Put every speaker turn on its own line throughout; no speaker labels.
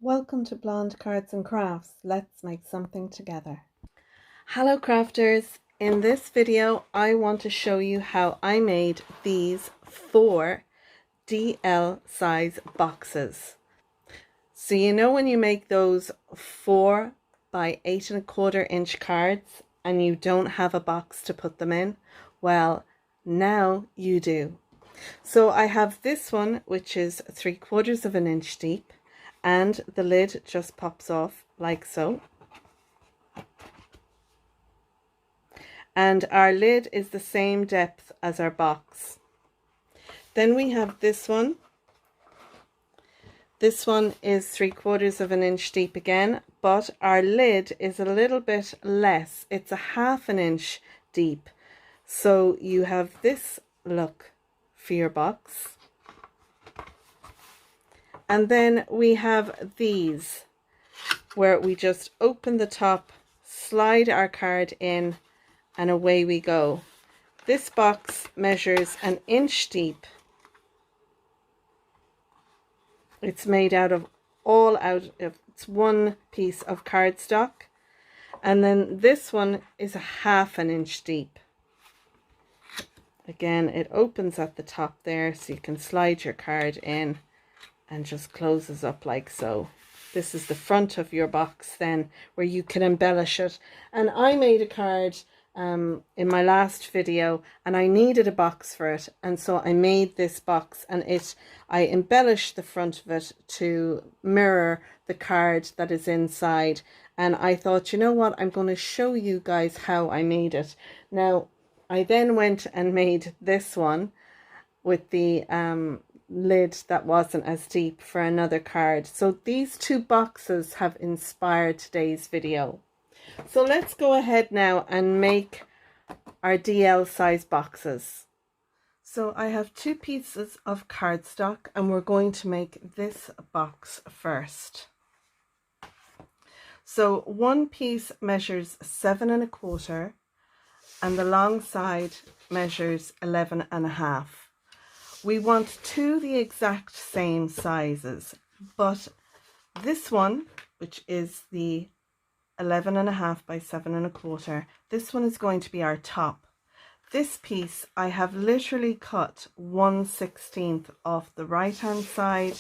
Welcome to Blonde Cards and Crafts. Let's make something together. Hello crafters! In this video I want to show you how I made these 4 DL size boxes. So you know when you make those 4 by 8¼ inch cards and you don't have a box to put them in? Well, now you do. So I have this one which is 3/4 inch deep, and the lid just pops off like so. And our lid is the same depth as our box. Then we have this one. This one is 3/4 inch deep again, but our lid is a little bit less. It's a 1/2 inch deep. So you have this look for your box. And then we have these where we just open the top, slide our card in, and away we go. This box measures 1 inch deep. It's made it's one piece of cardstock. And then this one is a 1/2 inch deep. Again, it opens at the top there so you can slide your card in and just closes up like so. This is the front of your box then, where you can embellish it. And I made a card in my last video and I needed a box for it, and so I made this box, and I embellished the front of it to mirror the card that is inside. And I thought, you know what, I'm going to show you guys how I made it. Now I then went and made this one with the lid that wasn't as deep for another card. So these 2 boxes have inspired today's video. So let's go ahead now and make our DL size boxes. So I have 2 pieces of cardstock and we're going to make this box first. So one piece measures 7¼ and the long side measures 11½. We want 2 the exact same sizes, but this one, which is the 11½ by 7¼ this one is going to be our top. This piece I have literally cut 1/16 off the right hand side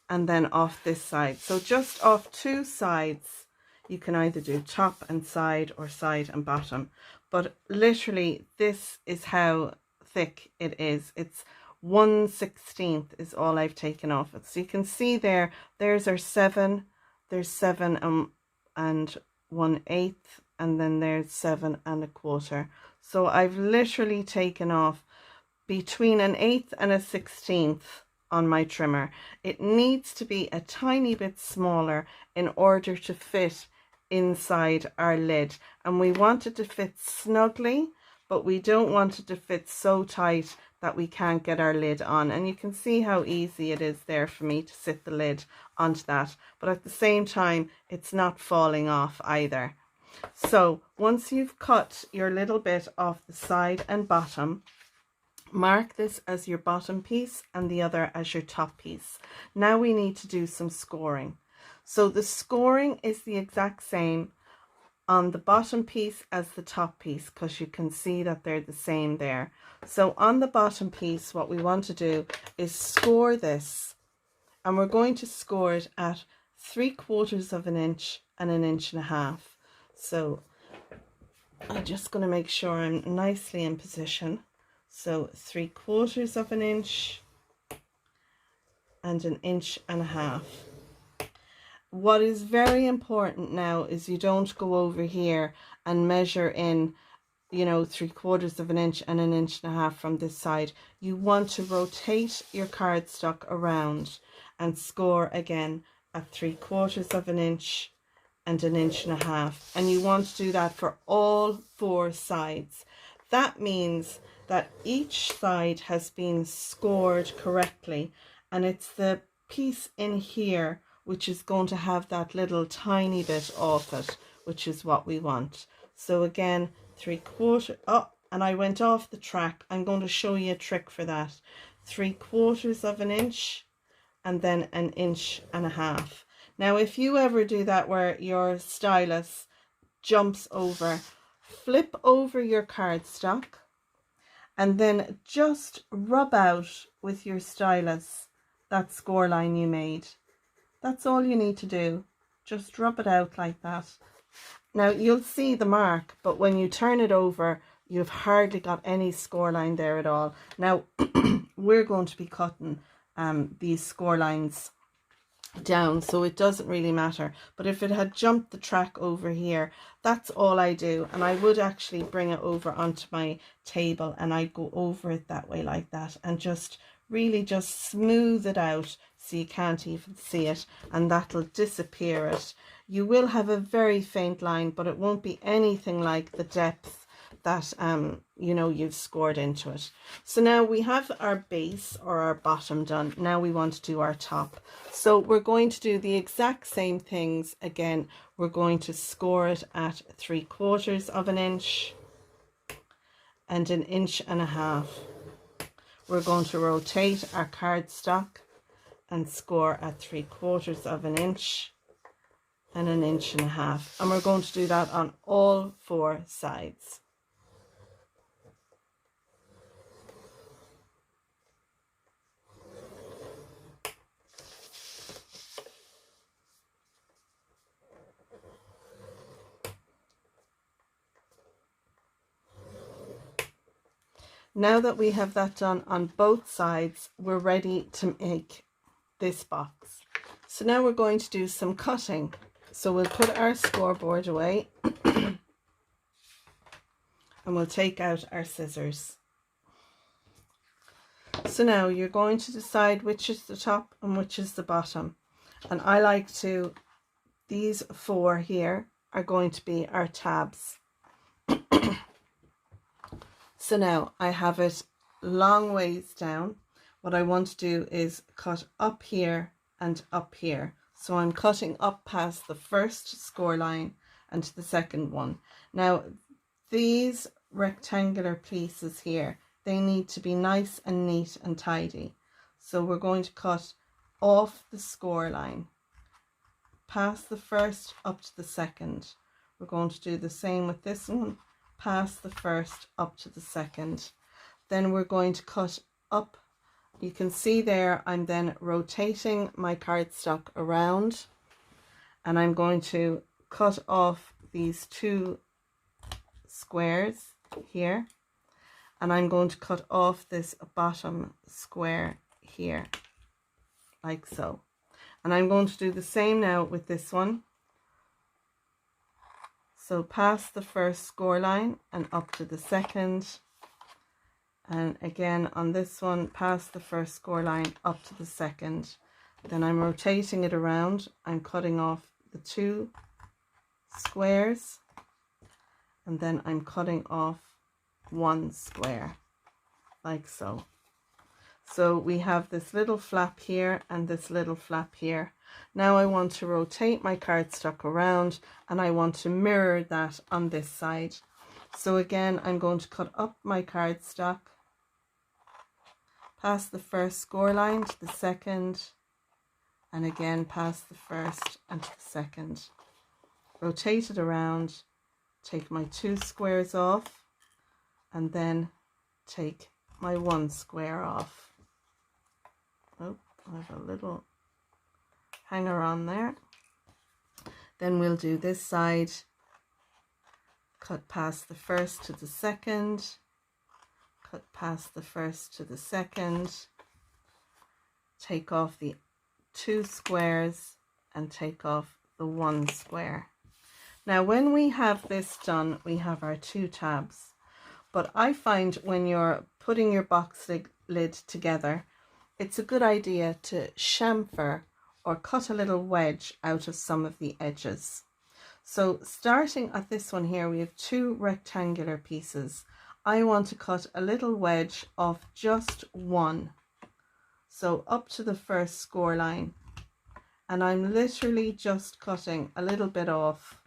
and then off this side. So just off 2 sides. You can either do top and side or side and bottom, but literally this is how thick it is. It's 1/16 is all I've taken off it. So you can see there's our 7, there's 7 and 1/8, and then there's 7¼ So I've literally taken off between 1/8 and 1/16 on my trimmer. It needs to be a tiny bit smaller in order to fit inside our lid, and we want it to fit snugly, but we don't want it to fit so tight that we can't get our lid on. And you can see how easy it is there for me to sit the lid onto that, but at the same time it's not falling off either. So once you've cut your little bit off the side and bottom, mark this as your bottom piece and the other as your top piece. Now we need to do some scoring. So the scoring is the exact same on the bottom piece as the top piece, because you can see that they're the same there. So on the bottom piece, what we want to do is score this, and we're going to score it at 3/4 inch and 1.5 inches. So I'm just going to make sure I'm nicely in position. So 3/4 inch and 1.5 inches. What is very important now is you don't go over here and measure in, you know, 3/4 inch and 1.5 inches from this side. You want to rotate your cardstock around and score again at 3/4 inch and 1.5 inches. And you want to do that for all 4 sides. That means that each side has been scored correctly, and it's the piece in here which is going to have that little tiny bit off it, which is what we want. So again, 3/4, oh, and I went off the track. I'm going to show you a trick for that. 3/4 inch and then 1.5 inches. Now, if you ever do that where your stylus jumps over, flip over your cardstock and then just rub out with your stylus that score line you made. That's all you need to do. Just rub it out like that. Now you'll see the mark, but when you turn it over, you've hardly got any score line there at all. Now we're going to be cutting these score lines down, so it doesn't really matter. But if it had jumped the track over here, that's all I do. And I would actually bring it over onto my table and I go over it that way like that and just really just smooth it out so you can't even see it, and that'll disappear it. You will have a very faint line, but it won't be anything like the depth that you know, you've scored into it. So now we have our base or our bottom done. Now we want to do our top. So we're going to do the exact same things again. We're going to score it at 3/4 of an inch and 1.5 inches. We're going to rotate our cardstock and score at 3/4 of an inch and 1.5 inches. And we're going to do that on all 4 sides. Now that we have that done on both sides, we're ready to make this box. So now we're going to do some cutting. So we'll put our scoreboard away and we'll take out our scissors. So now you're going to decide which is the top and which is the bottom. And I like to, these 4 here are going to be our tabs. So now I have it long ways down. What I want to do is cut up here and up here. So I'm cutting up past the first score line and to the second one. Now these rectangular pieces here, they need to be nice and neat and tidy. So we're going to cut off the score line, past the first up to the second. We're going to do the same with this one, past the first up to the second. Then we're going to cut up. You can see there I'm then rotating my cardstock around and I'm going to cut off these 2 squares here, and I'm going to cut off this bottom square here like so. And I'm going to do the same now with this one. So past the first score line and up to the second. And again on this one, past the first score line up to the second. Then I'm rotating it around. I'm cutting off the 2 squares. And then I'm cutting off 1 square, like so. So we have this little flap here and this little flap here. Now I want to rotate my cardstock around and I want to mirror that on this side. So again, I'm going to cut up my cardstock, past the first score line to the second, and again past the first and to the second. Rotate it around, take my 2 squares off, and then take my 1 square off. Oh, I have a little hanger on there. Then we'll do this side, cut past the first to the second, cut past the first to the second, take off the 2 squares and take off the 1 square. Now when we have this done, we have our 2 tabs. But I find when you're putting your box lid together, it's a good idea to chamfer or cut a little wedge out of some of the edges. So starting at this one here, we have 2 rectangular pieces. I want to cut a little wedge off just 1. So up to the first score line. And I'm literally just cutting a little bit off.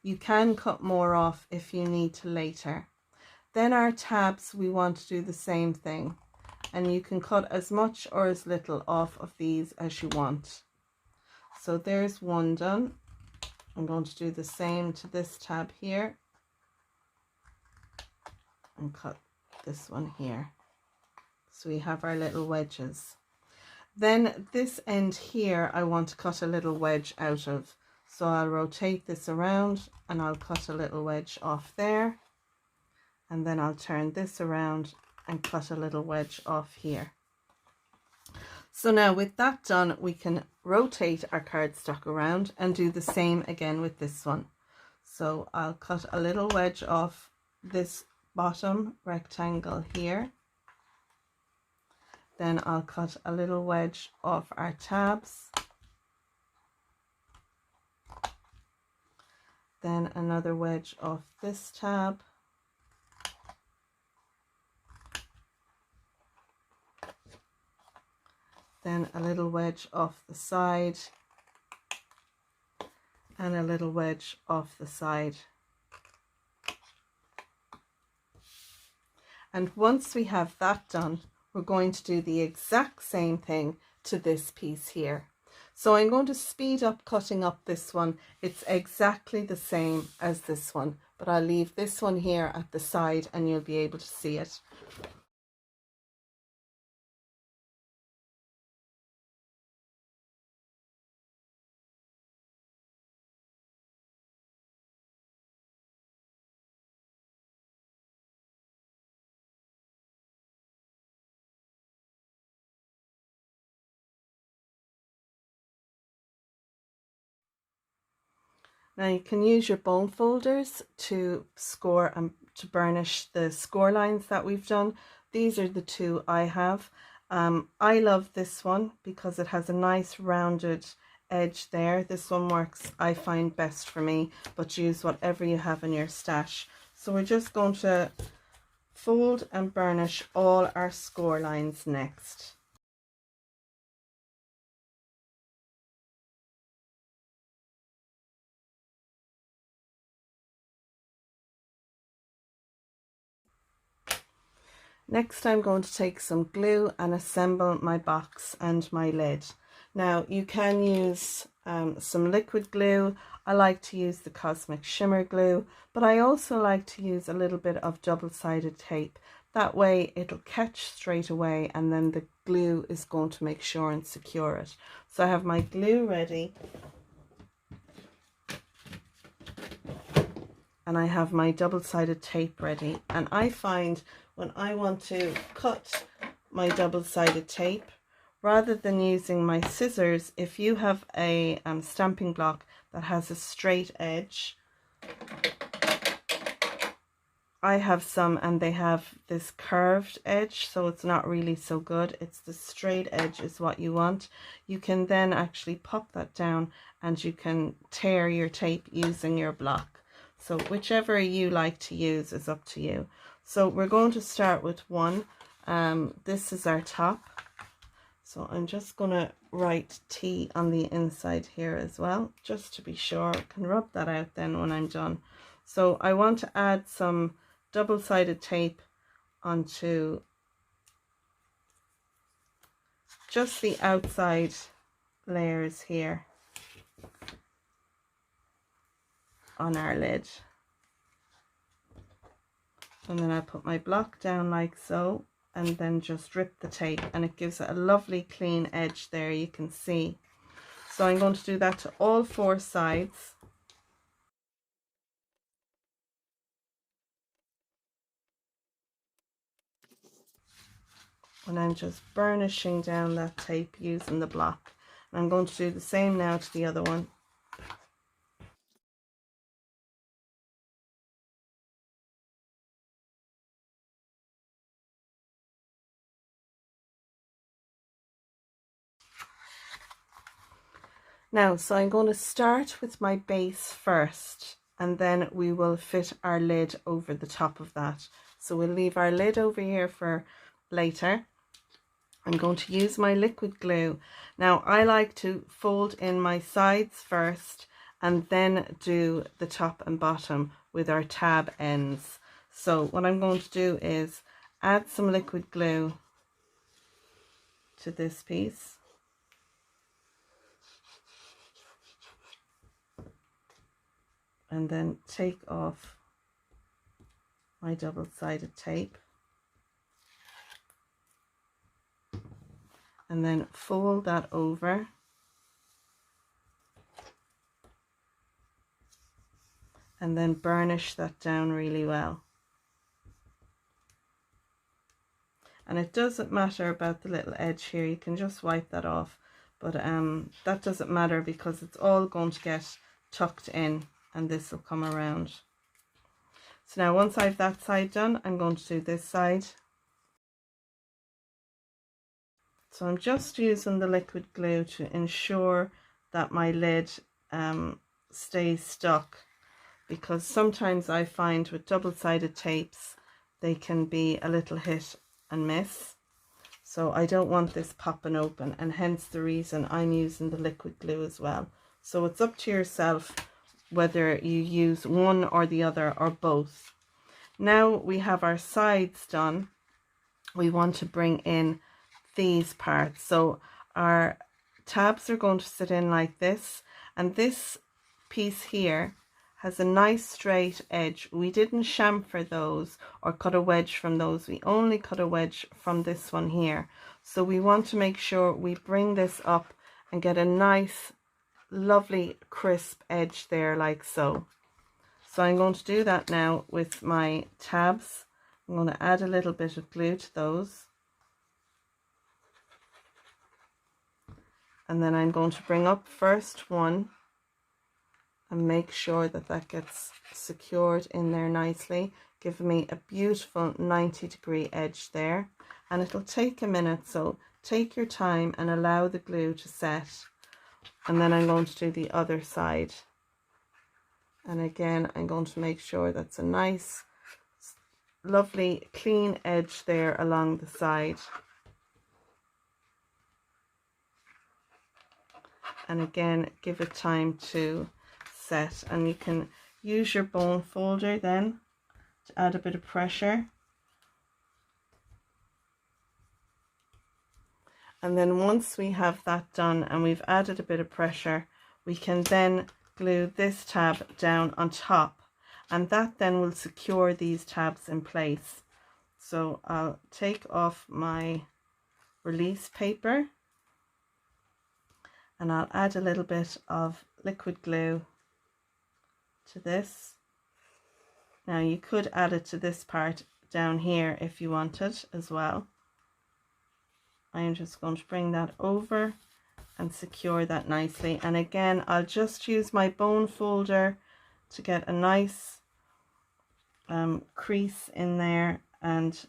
You can cut more off if you need to later. Then our tabs, we want to do the same thing. And you can cut as much or as little off of these as you want. So there's one done. I'm going to do the same to this tab here and cut this one here. So we have our little wedges. Then this end here I want to cut a little wedge out of. So I'll rotate this around and I'll cut a little wedge off there. And then I'll turn this around and cut a little wedge off here. So now with that done, we can rotate our cardstock around and do the same again with this one. So I'll cut a little wedge off this bottom rectangle here. Then I'll cut a little wedge off our tabs. Then another wedge off this tab. Then a little wedge off the side. And a little wedge off the side. And once we have that done, we're going to do the exact same thing to this piece here. So I'm going to speed up cutting up this one. It's exactly the same as this one, but I'll leave this one here at the side and you'll be able to see it. Now you can use your bone folders to score and to burnish the score lines that we've done. These are the two I have. I love this one because it has a nice rounded edge there. This one works, I find, best for me, but use whatever you have in your stash. So we're just going to fold and burnish all our score lines next. Next, I'm going to take some glue and assemble my box and my lid. Now you can use some liquid glue. I like to use the Cosmic Shimmer glue, but I also like to use a little bit of double-sided tape. That way it'll catch straight away and then the glue is going to make sure and secure it. So I have my glue ready. And I have my double-sided tape ready. And I find when I want to cut my double-sided tape, rather than using my scissors, if you have a stamping block that has a straight edge, I have some and they have this curved edge, so it's not really so good. It's the straight edge is what you want. You can then actually pop that down and you can tear your tape using your block. So whichever you like to use is up to you. So we're going to start with one. This is our top. So I'm just going to write T on the inside here as well, just to be sure. I can rub that out then when I'm done. So I want to add some double-sided tape onto just the outside layers here on our lid. And then I put my block down like so, and then just rip the tape, and it gives it a lovely clean edge there, you can see. So I'm going to do that to all four sides. And I'm just burnishing down that tape using the block. And I'm going to do the same now to the other one. Now, so I'm going to start with my base first, and then we will fit our lid over the top of that. So we'll leave our lid over here for later. I'm going to use my liquid glue. Now, I like to fold in my sides first and then do the top and bottom with our tab ends. So what I'm going to do is add some liquid glue to this piece. and then take off my double-sided tape and then fold that over and then burnish that down really well. And it doesn't matter about the little edge here, you can just wipe that off, but that doesn't matter because it's all going to get tucked in and this will come around. So now once I have that side done, I'm going to do this side. So I'm just using the liquid glue to ensure that my lid stays stuck, because sometimes I find with double-sided tapes they can be a little hit and miss. So I don't want this popping open, and hence the reason I'm using the liquid glue as well. So it's up to yourself whether you use one or the other or both. Now we have our sides done. We want to bring in these parts. So our tabs are going to sit in like this, and this piece here has a nice straight edge. We didn't chamfer those or cut a wedge from those. We only cut a wedge from this one here. So we want to make sure we bring this up and get a nice lovely crisp edge there like so. So I'm going to do that now with my tabs. I'm going to add a little bit of glue to those. And then I'm going to bring up first one and make sure that that gets secured in there nicely, giving me a beautiful 90-degree edge there. And it'll take a minute, so take your time and allow the glue to set. And then I'm going to do the other side. And again, I'm going to make sure that's a nice, lovely, clean edge there along the side. And again, give it time to set. And you can use your bone folder then to add a bit of pressure. And then once we have that done and we've added a bit of pressure, we can then glue this tab down on top, and that then will secure these tabs in place. So I'll take off my release paper and I'll add a little bit of liquid glue to this. Now you could add it to this part down here if you wanted as well. I'm just going to bring that over and secure that nicely. And again, I'll just use my bone folder to get a nice crease in there and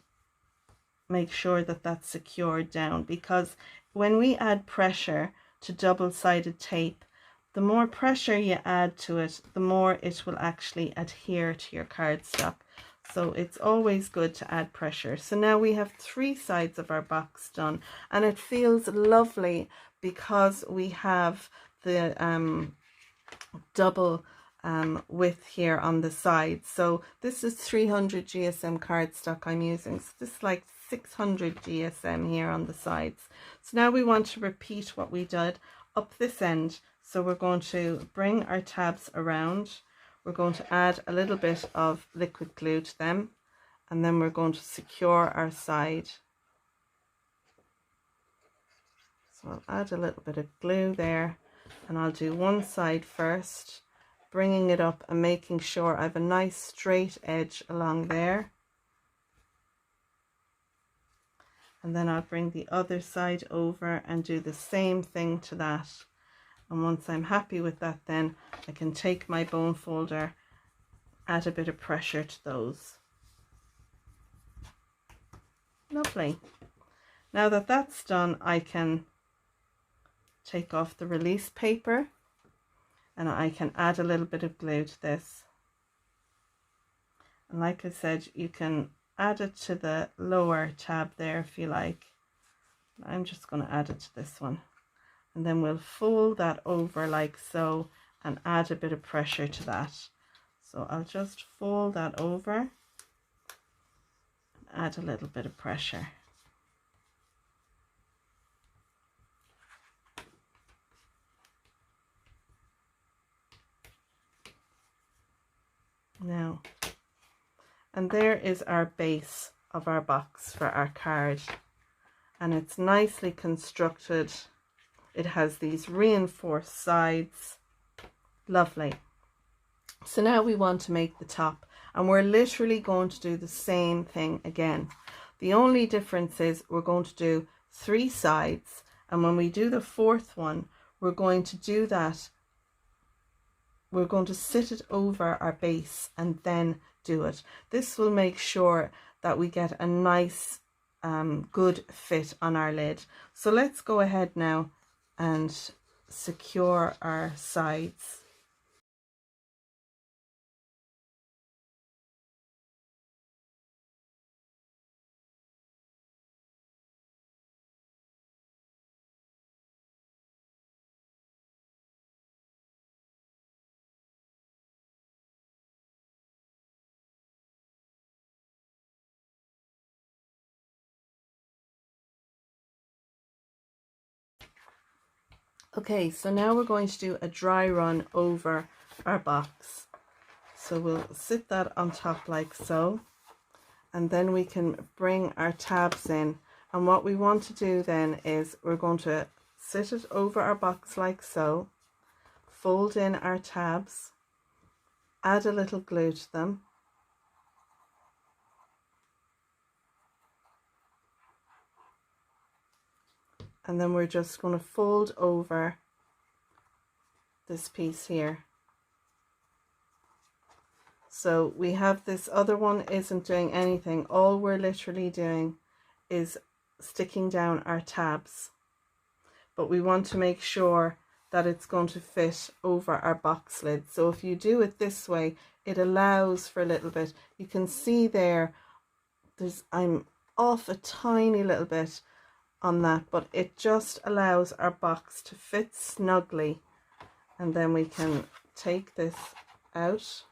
make sure that that's secured down, because when we add pressure to double-sided tape, the more pressure you add to it, the more it will actually adhere to your cardstock. So it's always good to add pressure. So now we have 3 sides of our box done, and it feels lovely because we have the double width here on the side. So this is 300 GSM cardstock I'm using. So this is like 600 GSM here on the sides. So now we want to repeat what we did up this end. So we're going to bring our tabs around. We're going to add a little bit of liquid glue to them, and then we're going to secure our side. So I'll add a little bit of glue there, and I'll do one side first, bringing it up and making sure I have a nice straight edge along there. And then I'll bring the other side over and do the same thing to that. And once I'm happy with that, then I can take my bone folder, add a bit of pressure to those. Lovely. Now that that's done, I can take off the release paper and I can add a little bit of glue to this. And like I said, you can add it to the lower tab there if you like. I'm just going to add it to this one. And then we'll fold that over like so and add a bit of pressure to that. So I'll just fold that over and add a little bit of pressure. Now, and there is our base of our box for our card, and it's nicely constructed. It has these reinforced sides. Lovely. So now we want to make the top, and we're literally going to do the same thing again. The only difference is we're going to do 3 sides, and when we do the 4th one, we're going to do that. We're going to sit it over our base and then do it. This will make sure that we get a nice good fit on our lid. So let's go ahead now and secure our sides. Okay, so now we're going to do a dry run over our box. So we'll sit that on top like so, and then we can bring our tabs in. And what we want to do then is we're going to sit it over our box like so, fold in our tabs, add a little glue to them, and then we're just going to fold over this piece here. So we have this other one isn't doing anything. All we're literally doing is sticking down our tabs, but we want to make sure that it's going to fit over our box lid. So if you do it this way, it allows for a little bit. You can see there, I'm off a tiny little bit on that, but it just allows our box to fit snugly. And then we can take this out.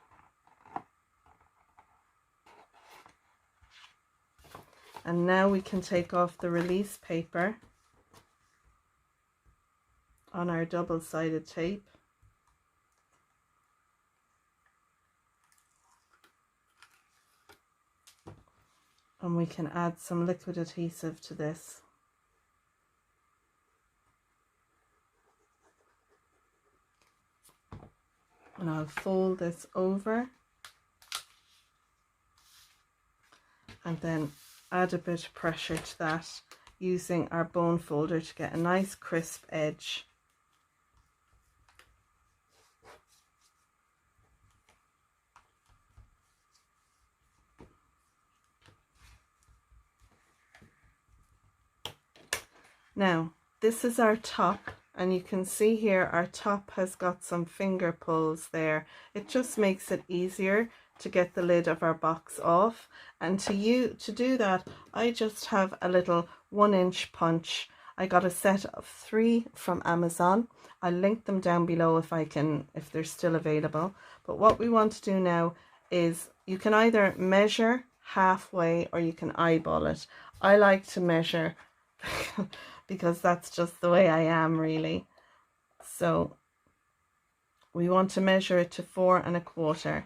And now we can take off the release paper on our double-sided tape. And we can add some liquid adhesive to this. And I'll fold this over and then add a bit of pressure to that using our bone folder to get a nice crisp edge. Now, this is our top, and you can see here our top has got some finger pulls there. It just makes it easier to get the lid of our box off. And to do that, I just have a little 1-inch punch. I got a set of 3 from Amazon. I'll link them down below if they're still available. But what we want to do now is you can either measure halfway or you can eyeball it. I like to measure because that's just the way I am, really. So we want to measure it to 4 1/4.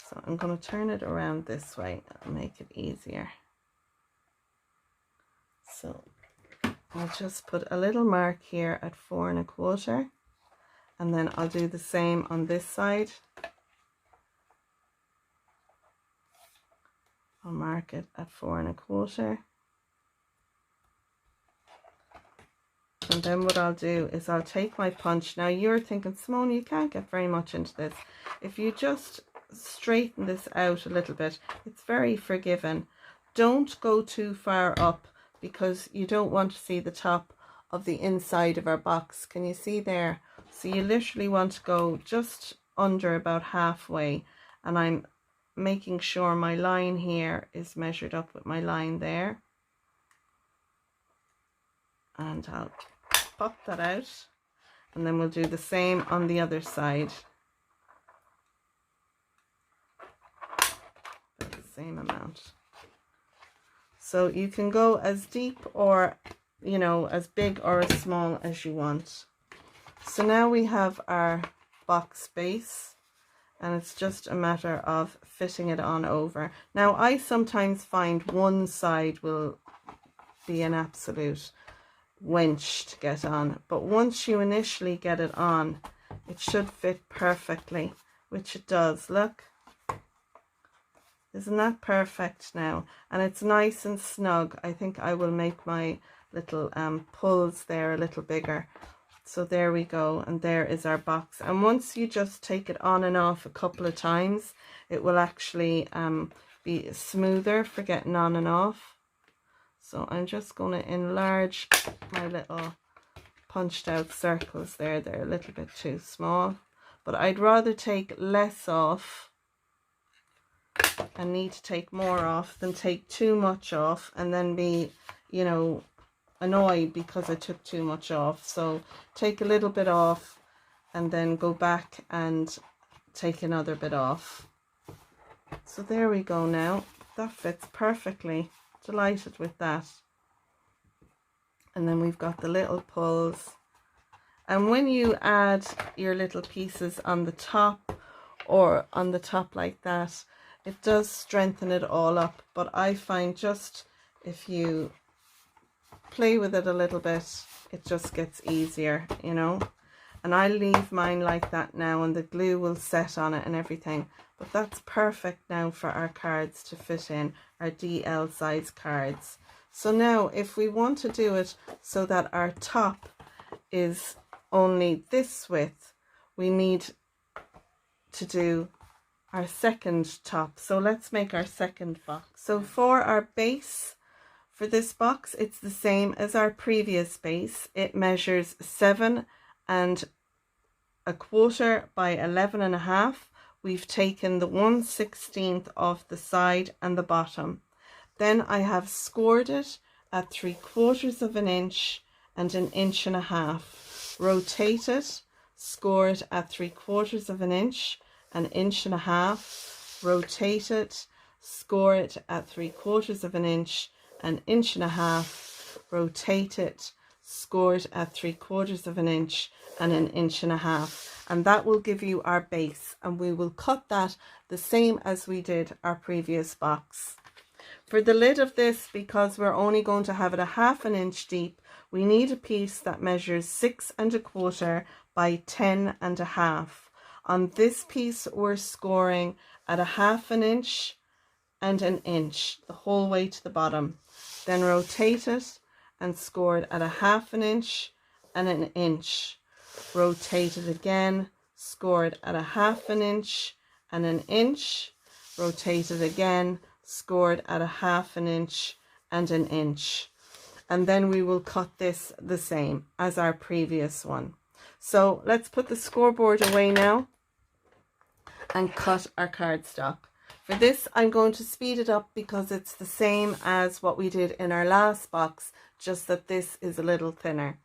So I'm going to turn it around this way and make it easier. So I'll just put a little mark here at 4 1/4, and then I'll do the same on this side. I'll mark it at 4 1/4. And then what I'll do is I'll take my punch. Now you're thinking, Simone, you can't get very much into this. If you just straighten this out a little bit, it's very forgiving. Don't go too far up because you don't want to see the top of the inside of our box. Can you see there? So you literally want to go just under about halfway, and I'm making sure my line here is measured up with my line there. And I'll pop that out, and then we'll do the same on the other side. About the same amount. So you can go as deep or, as big or as small as you want. So now we have our box base. and it's just a matter of fitting it on over. Now, I sometimes find one side will be an absolute wench to get on, but once you initially get it on, it should fit perfectly, which it does. Look, isn't that perfect now? And it's nice and snug. I think I will make my little pulls there a little bigger. So there we go, and there is our box. And once you just take it on and off a couple of times, it will actually be smoother for getting on and off. So I'm just going to enlarge my little punched out circles there. They're a little bit too small, but I'd rather take less off and need to take more off than take too much off and then be, you know, annoyed because I took too much off. So take a little bit off and then go back and take another bit off. So there we go. Now that fits perfectly. Delighted with that. And then we've got the little pulls, and when you add your little pieces on the top or on the top like that, it does strengthen it all up. But I find just if you play with it a little bit, it just gets easier, you know. And I leave mine like that now, and the glue will set on it and everything. But that's perfect now for our cards to fit in, our DL size cards. So now if we want to do it so that our top is only this width, we need to do our second top. So let's make our second box. So for our base, for this box, it's the same as our previous base. It measures 7 1/4 by 11 1/2. We've taken the 1/16 off the side and the bottom. Then I have scored it at 3/4 of an inch and 1.5 inches. Rotate it, score it at 3/4 of an inch and 1.5 inches. Rotate it, score it at 3/4 of an inch and 1.5 inches. Rotate it, score it at 3/4 of an inch and 1.5 inches. And that will give you our base, and we will cut that the same as we did our previous box. For the lid of this, because we're only going to have it 1/2 inch deep, we need a piece that measures 6 1/4 by 10 1/2. On this piece, we're scoring at 1/2 inch and 1 inch, the whole way to the bottom. Then rotate it and score it at 1/2 inch and 1 inch. Rotate it again, score it at 1/2 inch and 1 inch. Rotate it again, scored at 1/2 inch and 1 inch. And then we will cut this the same as our previous one. So let's put the scoreboard away now and cut our cardstock. For this, I'm going to speed it up because it's the same as what we did in our last box, just that this is a little thinner.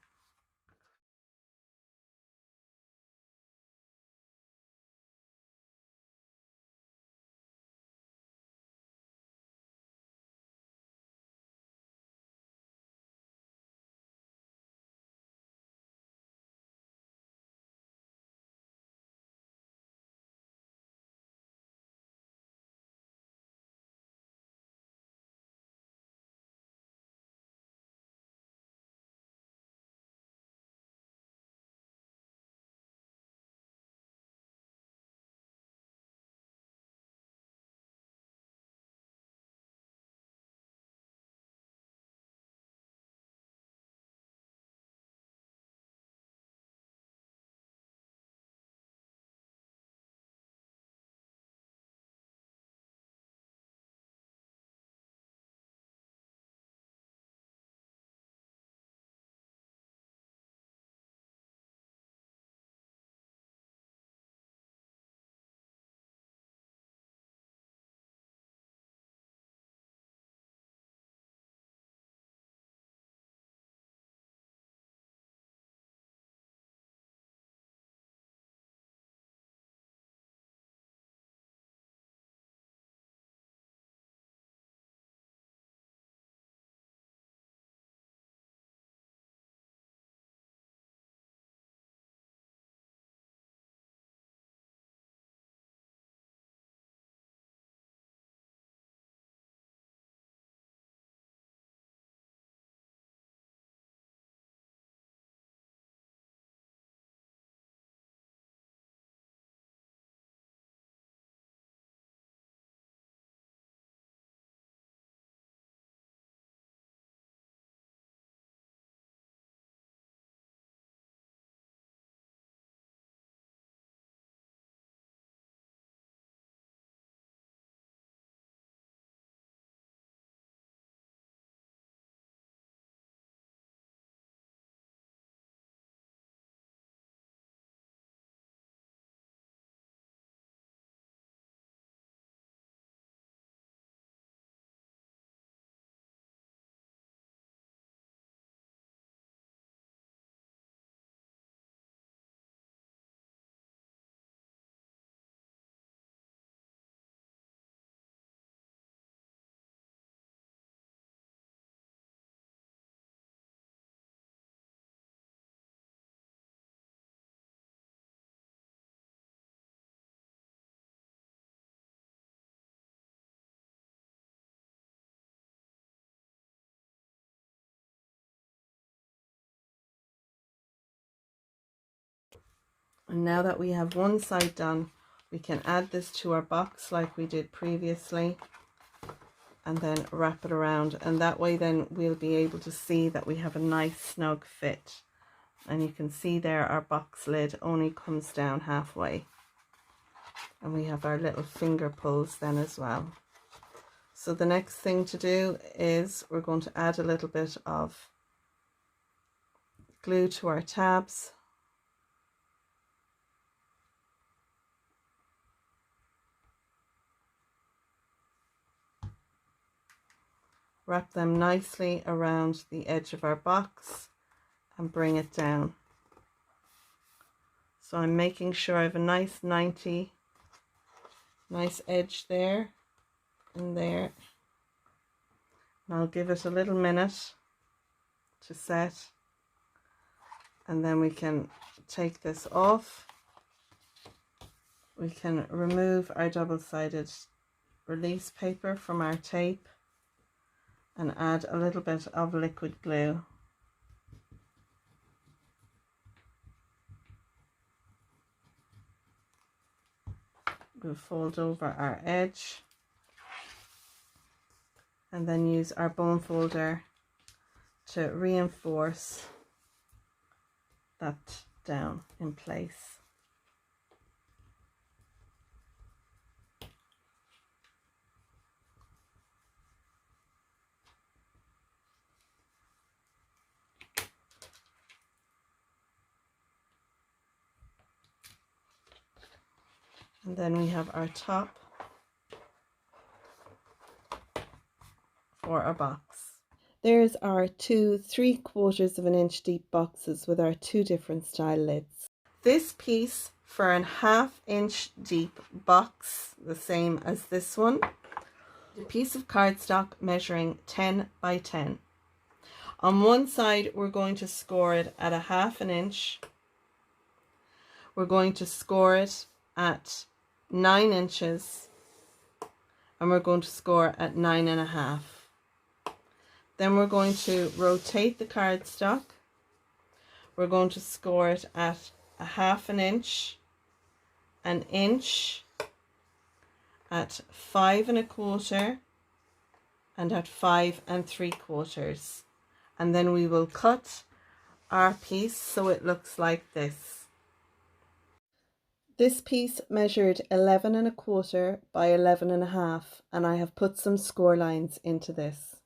And now that we have one side done, we can add this to our box like we did previously, and then wrap it around, and that way then we'll be able to see that we have a nice snug fit. And you can see there our box lid only comes down halfway, and we have our little finger pulls then as well. So the next thing to do is we're going to add a little bit of glue to our tabs. Wrap them nicely around the edge of our box and bring it down. So I'm making sure I have a nice 90, nice edge there and there. And I'll give it a little minute to set, and then we can take this off. We can remove our double-sided release paper from our tape and add a little bit of liquid glue. We'll fold over our edge and then use our bone folder to reinforce that down in place. And then we have our top for our box. There's our 2 3/4 of an inch deep boxes with our 2 different style lids. This piece for a 1/2 inch deep box, the same as this one, a piece of cardstock measuring 10 by 10. On one side we're going to score it at 1/2 inch. We're going to score it at 9 inches, and we're going to score at 9.5. Then we're going to rotate the cardstock. We're going to score it at 1/2 inch, an inch, at 5 1/4, and at 5 3/4. And then we will cut our piece so it looks like this. This piece measured 11 1/4 by 11 1/2, and I have put some score lines into this.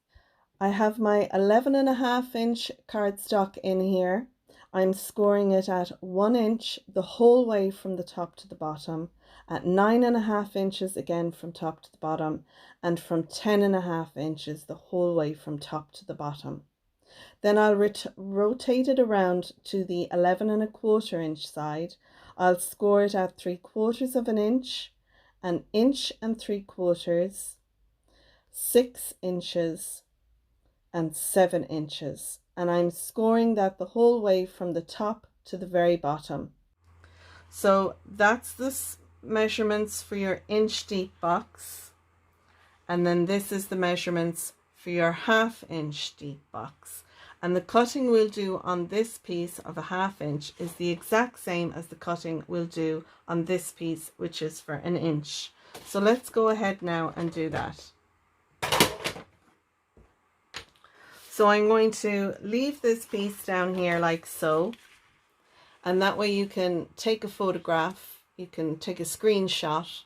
I have my 11 1/2 inch cardstock in here. I'm scoring it at 1 inch the whole way from the top to the bottom, at 9 1/2 inches again from top to the bottom, and from 10 1/2 inches the whole way from top to the bottom. Then I'll rotate it around to the 11 1/4 inch side. I'll score it at 3/4 of an inch, an inch and 3/4, 6 inches, and 7 inches. And I'm scoring that the whole way from the top to the very bottom. So that's the measurements for your inch deep box. And then this is the measurements for your 1/2 inch deep box. And the cutting we'll do on this piece of 1/2 inch is the exact same as the cutting we'll do on this piece, which is for an inch. So let's go ahead now and do that. So I'm going to leave this piece down here like so, and that way you can take a photograph, you can take a screenshot,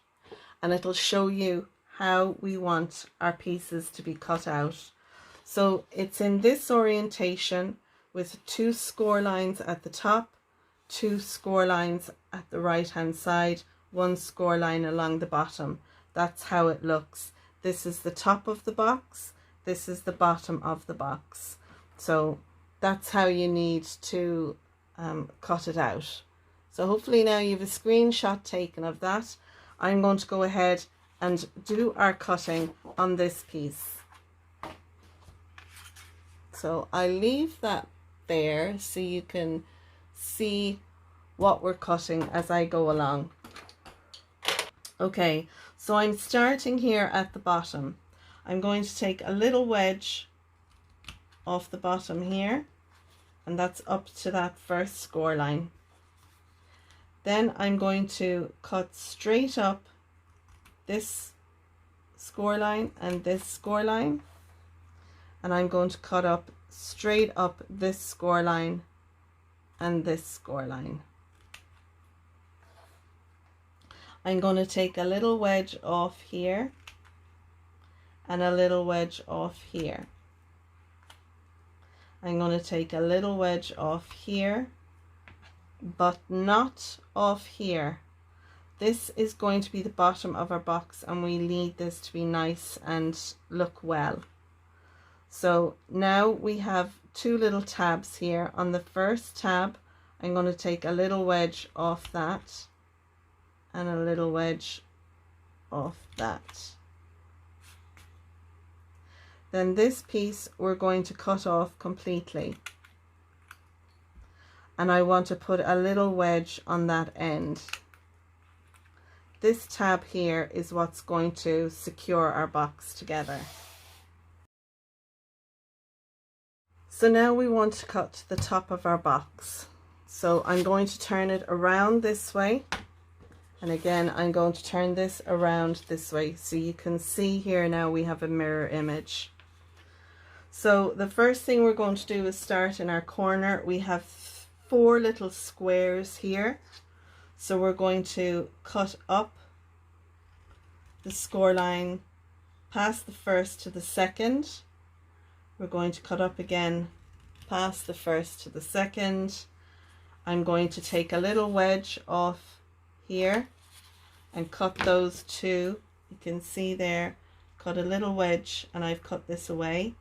and it'll show you how we want our pieces to be cut out. So it's in this orientation with 2 score lines at the top, 2 score lines at the right hand side, 1 score line along the bottom. That's how it looks. This is the top of the box, this is the bottom of the box. So that's how you need to cut it out. So hopefully now you have a screenshot taken of that. I'm going to go ahead and do our cutting on this piece. So I leave that there so you can see what we're cutting as I go along. Okay, so I'm starting here at the bottom. I'm going to take a little wedge off the bottom here, and that's up to that first score line. Then I'm going to cut straight up this score line and this score line, and I'm going to cut up straight up this score line and this score line. I'm going to take a little wedge off here and a little wedge off here. I'm going to take a little wedge off here, but not off here. This is going to be the bottom of our box, and we need this to be nice and look well. So now we have two little tabs here. On the first tab, I'm going to take a little wedge off that and a little wedge off that. Then this piece we're going to cut off completely, and I want to put a little wedge on that end. This tab here is what's going to secure our box together. So now we want to cut the top of our box. So I'm going to turn it around this way, and again I'm going to turn this around this way, so you can see here now we have a mirror image. So the first thing we're going to do is start in our corner. We have 4 little squares here, so we're going to cut up the score line past the first to the second. We're going to cut up again past the first to the second. I'm going to take a little wedge off here and cut those 2. You can see there, cut a little wedge, and I've cut this away.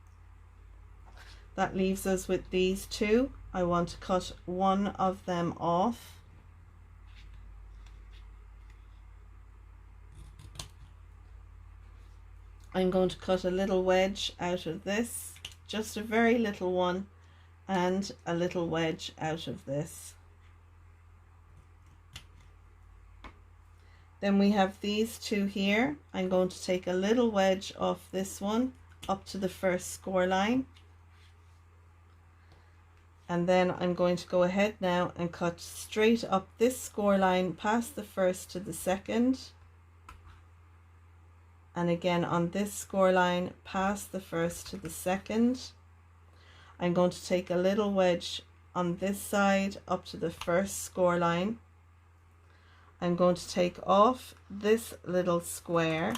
That leaves us with these 2. I want to cut one of them off. I'm going to cut a little wedge out of this, just a very little one, and a little wedge out of this. Then we have these 2 here. I'm going to take a little wedge off this one up to the first score line. And then I'm going to go ahead now and cut straight up this score line past the first to the second. And again on this score line past the first to the second. I'm going to take a little wedge on this side up to the first score line. I'm going to take off this little square.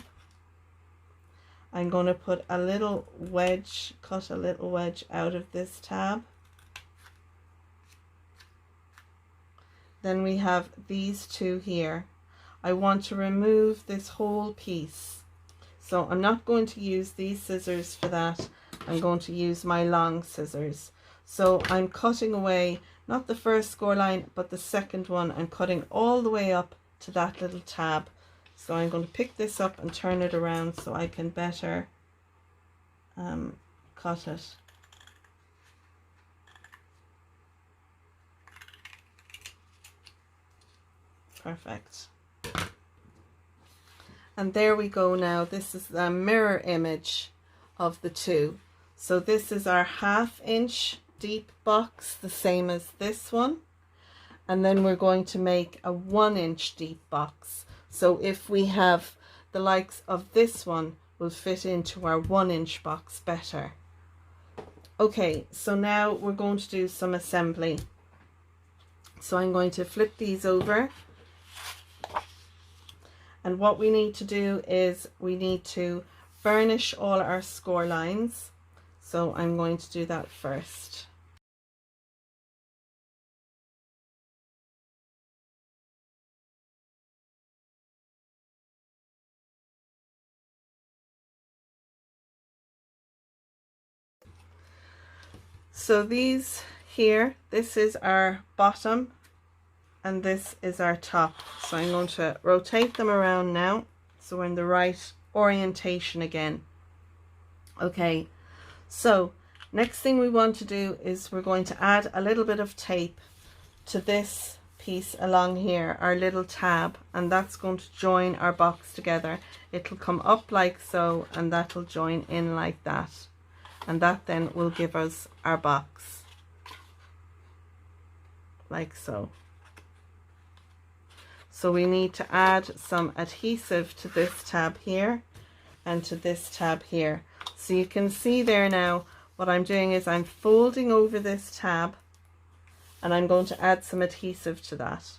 I'm going to put a little wedge, cut a little wedge out of this tab. Then we have these 2 here. I want to remove this whole piece. So I'm not going to use these scissors for that. I'm going to use my long scissors. So I'm cutting away, not the first score line, but the second one. I'm cutting all the way up to that little tab. So I'm going to pick this up and turn it around so I can better cut it. Perfect. And there we go now. This is the mirror image of the 2. So this is our 1/2 inch deep box, the same as this one. And then we're going to make a 1 inch deep box. So if we have the likes of this one, will fit into our 1 inch box better. Okay, so now we're going to do some assembly. So I'm going to flip these over. And what we need to do is we need to burnish all our score lines. So I'm going to do that first. So these here, this is our bottom and this is our top. So I'm going to rotate them around now so we're in the right orientation again. Okay, so next thing we want to do is we're going to add a little bit of tape to this piece along here, our little tab, and that's going to join our box together. It'll come up like so, and that'll join in like that, and that then will give us our box like so. So we need to add some adhesive to this tab here and to this tab here. So you can see there now, what I'm doing is I'm folding over this tab and I'm going to add some adhesive to that.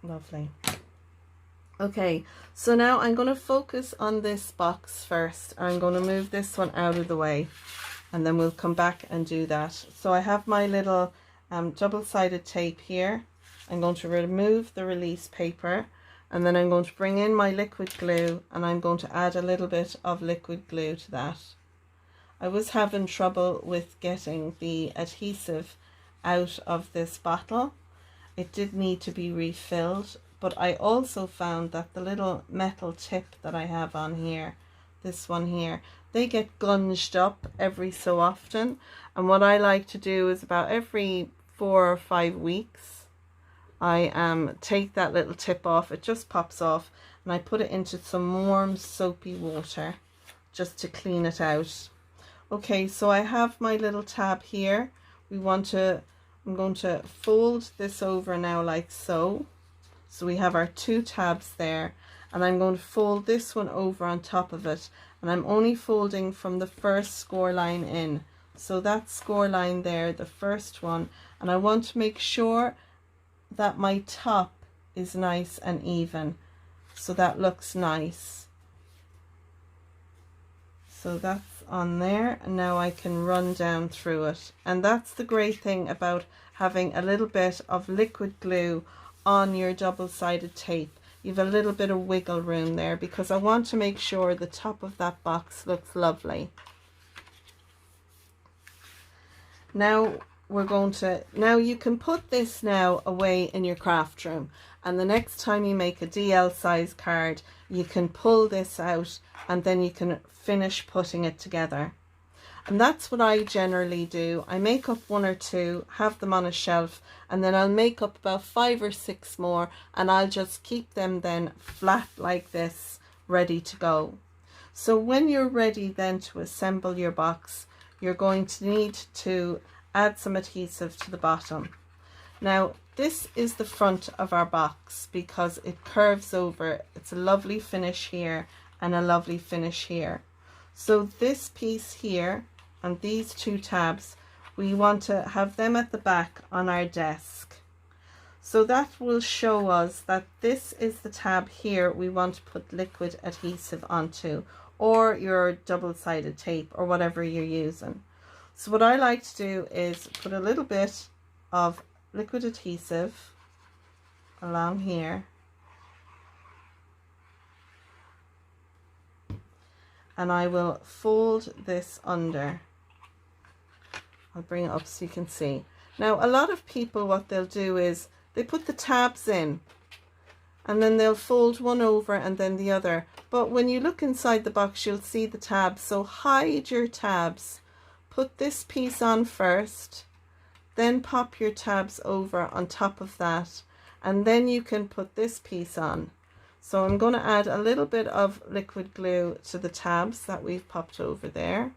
Lovely. Okay, so now I'm going to focus on this box first. I'm going to move this one out of the way and then we'll come back and do that. So I have my little double-sided tape here. I'm going to remove the release paper and then I'm going to bring in my liquid glue and I'm going to add a little bit of liquid glue to that. I was having trouble with getting the adhesive out of this bottle. It did need to be refilled, but I also found that the little metal tip that I have on here, this one here, they get gunged up every so often. And what I like to do is about every 4 or 5 weeks, I take that little tip off. It just pops off and I put it into some warm soapy water just to clean it out. Okay, so I have my little tab here. I'm going to fold this over now like so. So we have our 2 tabs there and I'm going to fold this one over on top of it, and I'm only folding from the first score line in. So that score line there, the first one, and I want to make sure that my top is nice and even, so that looks nice. So that's on there, and now I can run down through it. And that's the great thing about having a little bit of liquid glue on your double-sided tape. You have a little bit of wiggle room there because I want to make sure the top of that box looks lovely. Now you can put this now away in your craft room, and the next time you make a DL size card you can pull this out and then you can finish putting it together. And that's what I generally do. I make up 1 or 2, have them on a shelf, and then I'll make up about 5 or 6 more and I'll just keep them then flat like this, ready to go. So when you're ready then to assemble your box, you're going to need to add some adhesive to the bottom. Now this is the front of our box because it curves over. It's a lovely finish here and a lovely finish here. So this piece here and these 2 tabs, we want to have them at the back on our desk. So that will show us that this is the tab here we want to put liquid adhesive onto, or your double-sided tape or whatever you're using. So what I like to do is put a little bit of liquid adhesive along here, and I will fold this under. I'll bring it up so you can see. Now a lot of people, what they'll do is they put the tabs in and then they'll fold one over and then the other, but when you look inside the box you'll see the tabs. So hide your tabs, put this piece on first, then pop your tabs over on top of that, and then you can put this piece on. So I'm going to add a little bit of liquid glue to the tabs that we've popped over there.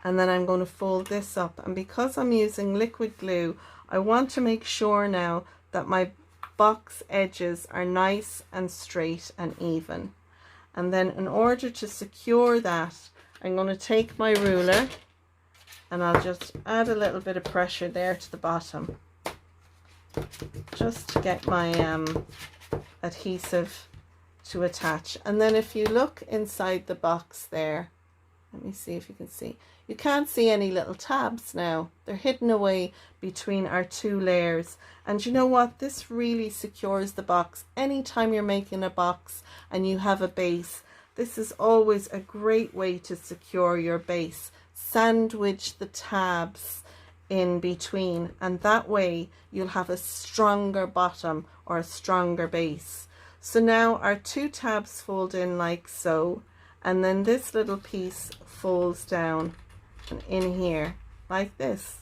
And then I'm going to fold this up. And because I'm using liquid glue, I want to make sure now that my box edges are nice and straight and even. And then in order to secure that, I'm going to take my ruler and I'll just add a little bit of pressure there to the bottom, just to get my adhesive to attach. And then if you look inside the box there, let me see if you can see, you can't see any little tabs now. They're hidden away between our 2 layers. And you know what, this really secures the box. Anytime you're making a box and you have a base, this is always a great way to secure your base. Sandwich the tabs in between, and that way you'll have a stronger bottom or a stronger base. So now our 2 tabs fold in like so, and then this little piece folds down and in here like this,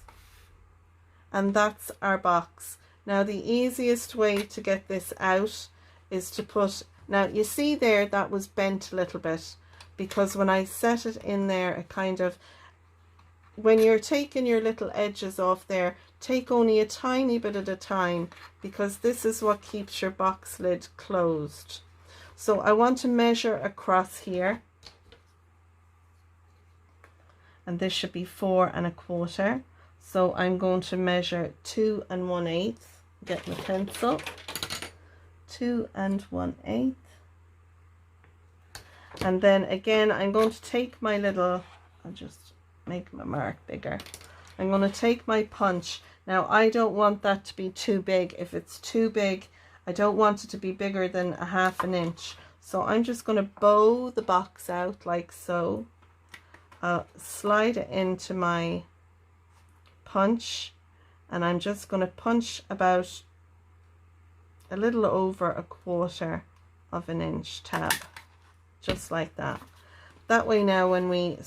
and that's our box. Now the easiest way to get this out is to put, now you see there that was bent a little bit, because when I set it in there, it kind of, when you're taking your little edges off there, take only a tiny bit at a time, because this is what keeps your box lid closed. So I want to measure across here, and this should be 4 1/4. So I'm going to measure 2 1/8. Get my pencil. 2 1/8. And then again, I'm going to take my little, I'll just make my mark bigger. I'm going to take my punch. Now I don't want that to be too big. If it's too big, I don't want it to be bigger than 1/2 inch. So I'm just going to bow the box out like so. I'll slide it into my punch, and I'm just going to punch about a little over 1/4 of an inch tab, just like that. That way now when we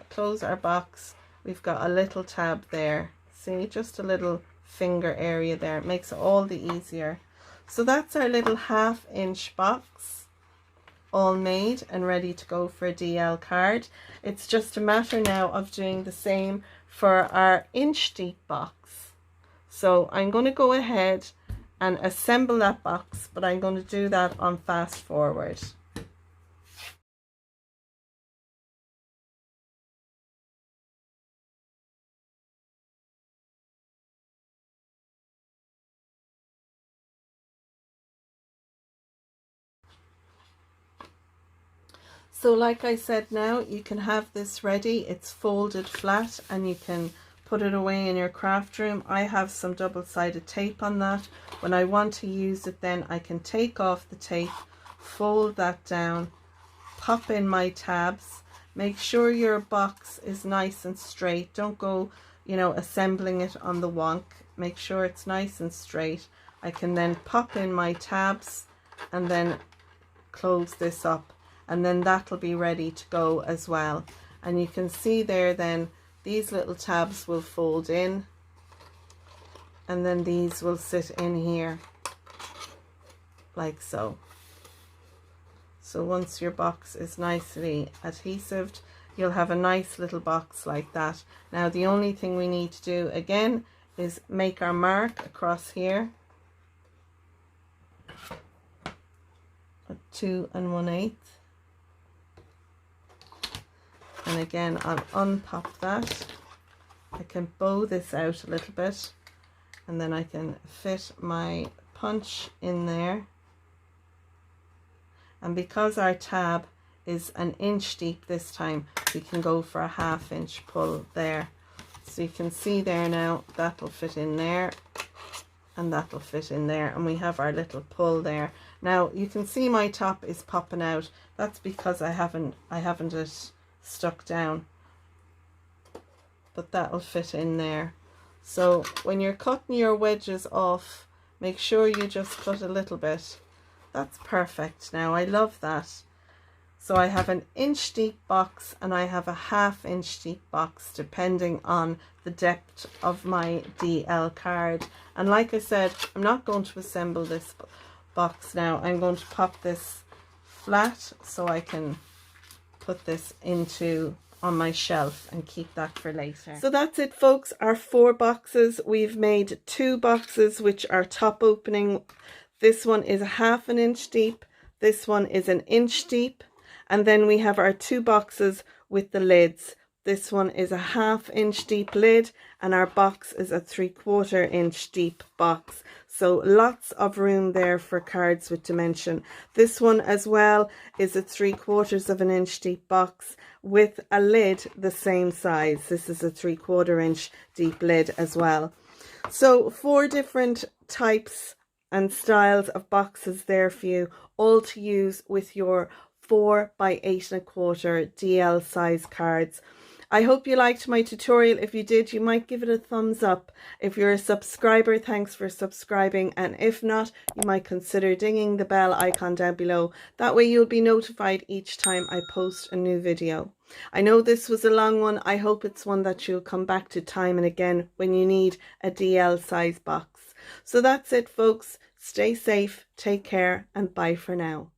close our box, we've got a little tab there. See, just a little finger area there. It makes it all the easier. So that's our little 1/2 inch box, all made and ready to go for a DL card. It's just a matter now of doing the same for our inch deep box. So I'm going to go ahead and assemble that box, but I'm going to do that on fast forward. So like I said, now you can have this ready. It's folded flat and you can put it away in your craft room. I have some double-sided tape on that. When I want to use it, then I can take off the tape, fold that down, pop in my tabs. Make sure your box is nice and straight. Don't go, you know, assembling it on the wonk. Make sure it's nice and straight. I can then pop in my tabs and then close this up, and then that'll be ready to go as well. And you can see there then these little tabs will fold in, and then these will sit in here like so. So once your box is nicely adhesived, you'll have a nice little box like that. Now the only thing we need to do again is make our mark across here at 2 1/8. And again, I'll unpop that. I can bow this out a little bit, and then I can fit my punch in there. And because our tab is an inch deep this time, we can go for a 1/2 inch pull there. So you can see there now, that'll fit in there, and that'll fit in there, and we have our little pull there. Now you can see my top is popping out. That's because I haven't it stuck down, but that'll fit in there. So when you're cutting your wedges off, make sure you just cut a little bit. That's perfect. Now I love that. So I have an inch deep box and I have a 1/2 inch deep box, depending on the depth of my DL card. And like I said, I'm not going to assemble this box now. I'm going to pop this flat so I can put this into on my shelf and keep that for later. So that's it, folks, our 4 boxes. We've made 2 boxes which are top opening. This one is a 1/2 inch deep, this one is an inch deep, and then we have our 2 boxes with the lids. This one is a 1/2 inch deep lid, and our box is a 3/4 inch deep box. So lots of room there for cards with dimension. This one as well is a 3/4 of an inch deep box with a lid the same size. This is a 3/4 inch deep lid as well. So 4 different types and styles of boxes there for you, all to use with your 4 by 8 1/4 DL size cards. I hope you liked my tutorial. If you did, you might give it a thumbs up. If you're a subscriber, thanks for subscribing. And if not, you might consider dinging the bell icon down below. That way you'll be notified each time I post a new video. I know this was a long one. I hope it's one that you'll come back to time and again when you need a DL size box. So that's it, folks. Stay safe, take care, and bye for now.